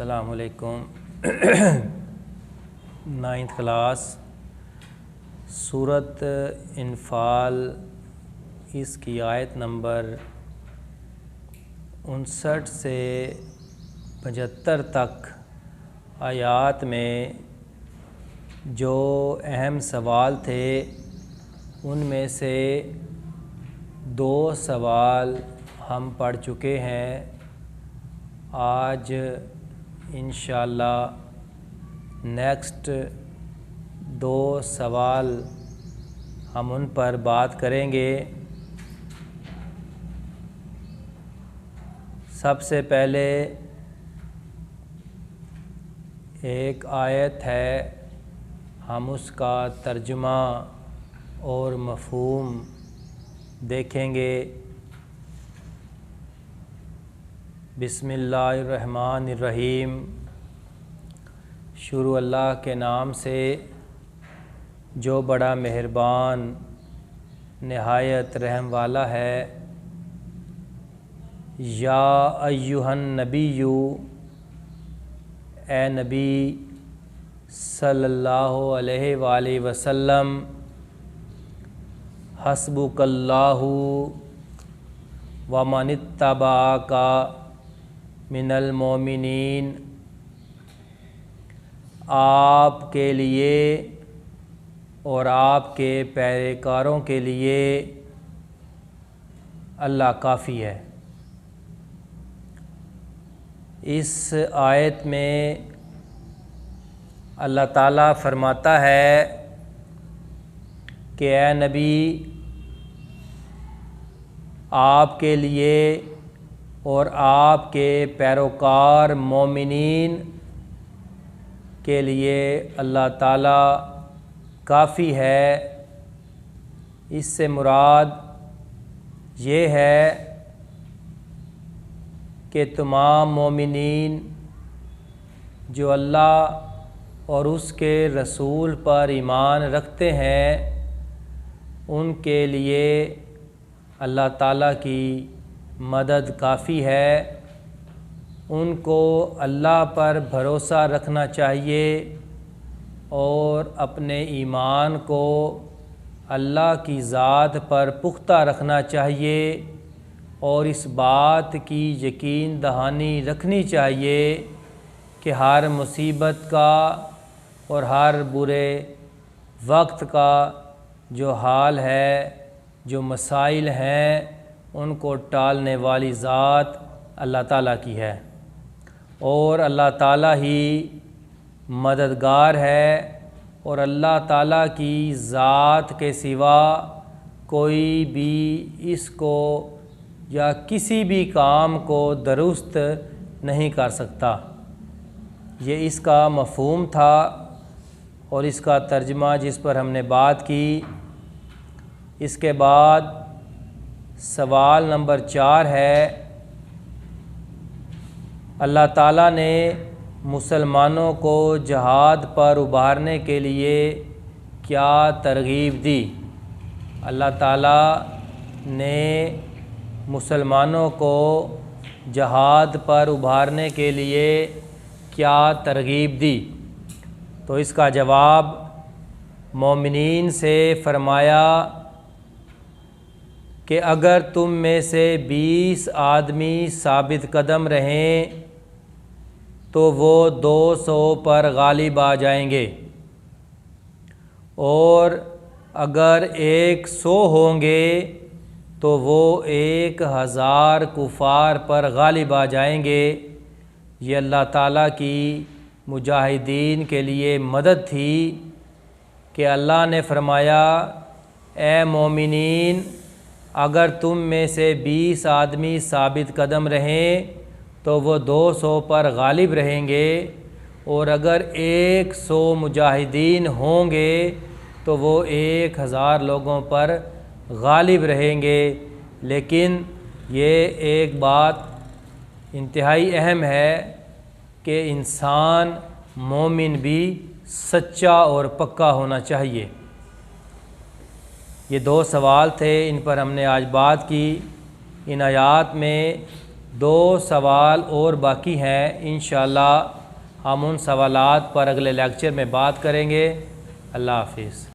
السلام علیکم۔ 9th class سورۃ انفال، اس کی آیت نمبر 59 سے 75 تک آیات میں جو اہم سوال تھے ان میں سے 2 سوال ہم پڑھ چکے ہیں۔ آج انشاءاللہ نیکسٹ 2 سوال ہم ان پر بات کریں گے۔ سب سے پہلے ایک آیت ہے، ہم اس کا ترجمہ اور مفہوم دیکھیں گے۔ بسم اللہ الرحمن الرحیم، شروع اللہ کے نام سے جو بڑا مہربان نہایت رحم والا ہے۔ یا ایھا النبی، اے نبی صلی اللہ علیہ وآلہ وسلم، حسبک اللہ ومن اتبعک من المؤمنین، آپ کے لیے اور آپ کے پیروکاروں کے لیے اللہ کافی ہے۔ اس آیت میں اللہ تعالیٰ فرماتا ہے کہ اے نبی، آپ کے لیے اور آپ کے پیروکار مومنین کے لیے اللہ تعالیٰ کافی ہے۔ اس سے مراد یہ ہے کہ تمام مومنین جو اللہ اور اس کے رسول پر ایمان رکھتے ہیں، ان کے لیے اللہ تعالیٰ کی مدد کافی ہے۔ ان کو اللہ پر بھروسہ رکھنا چاہیے اور اپنے ایمان کو اللہ کی ذات پر پختہ رکھنا چاہیے، اور اس بات کی یقین دہانی رکھنی چاہیے کہ ہر مصیبت کا اور ہر برے وقت کا جو حال ہے، جو مسائل ہیں، ان کو ٹالنے والی ذات اللہ تعالیٰ کی ہے، اور اللہ تعالیٰ ہی مددگار ہے، اور اللہ تعالیٰ کی ذات کے سوا کوئی بھی اس کو یا کسی بھی کام کو درست نہیں کر سکتا۔ یہ اس کا مفہوم تھا اور اس کا ترجمہ جس پر ہم نے بات کی۔ اس کے بعد سوال نمبر 4 ہے، اللہ تعالیٰ نے مسلمانوں کو جہاد پر ابھارنے کے لیے کیا ترغیب دی؟ اللہ تعالیٰ نے مسلمانوں کو جہاد پر ابھارنے کے لیے کیا ترغیب دی؟ تو اس کا جواب مومنین سے فرمایا کہ اگر تم میں سے 20 آدمی ثابت قدم رہیں تو وہ 200 پر غالب آ جائیں گے، اور اگر 100 ہوں گے تو وہ 1000 کفار پر غالب آ جائیں گے۔ یہ اللہ تعالیٰ کی مجاہدین کے لیے مدد تھی کہ اللہ نے فرمایا، اے مومنین، اگر تم میں سے 20 آدمی ثابت قدم رہیں تو وہ 200 پر غالب رہیں گے، اور اگر 100 مجاہدین ہوں گے تو وہ 1000 لوگوں پر غالب رہیں گے۔ لیکن یہ ایک بات انتہائی اہم ہے کہ انسان مومن بھی سچا اور پکا ہونا چاہیے۔ یہ 2 سوال تھے، ان پر ہم نے آج بات کی۔ ان آیات میں 2 سوال اور باقی ہیں، انشاءاللہ ہم ان سوالات پر اگلے لیکچر میں بات کریں گے۔ اللہ حافظ۔